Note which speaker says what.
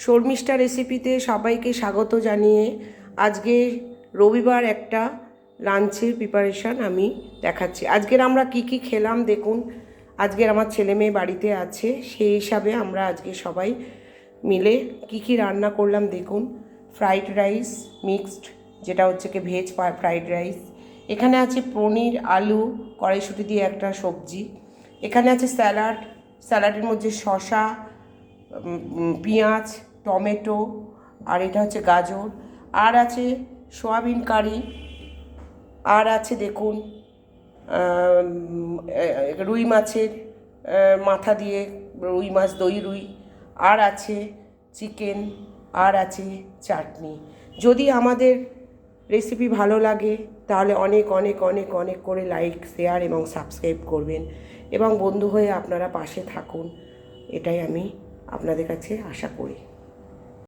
Speaker 1: শর্মিষ্ঠা রেসিপিতে সবাইকে স্বাগত জানিয়ে আজকে রবিবার একটা লাঞ্চের প্রিপারেশান আমি দেখাচ্ছি। আজকের আমরা কি খেলাম দেখুন। আজকের আমার ছেলে মেয়ে বাড়িতে আছে, সেই হিসাবে আমরা আজকে সবাই মিলে কি রান্না করলাম দেখুন। ফ্রাইড রাইস মিক্সড, যেটা হচ্ছে কি ভেজ ফ্রাইড রাইস। এখানে আছে পনির, আলু, কড়াইশুঁটি দিয়ে একটা সবজি। এখানে আছে স্যালাড, স্যালাডের মধ্যে শসা, পেঁয়াজ, টমেটো, আর এটা হচ্ছে গাজর, আর আছে সয়াবিন কারি, আর আছে দেখুন রুই মাছের মাথা দিয়ে রুই মাছ, দই রুই, আর আছে চিকেন, আর আছে চাটনি। যদি আমাদের রেসিপি ভালো লাগে তাহলে অনেক অনেক অনেক অনেক করে লাইক, শেয়ার এবং সাবস্ক্রাইব করবেন এবং বন্ধু হয়ে আপনারা পাশে থাকুন, এটাই আমি আপনাদের কাছে আশা করি।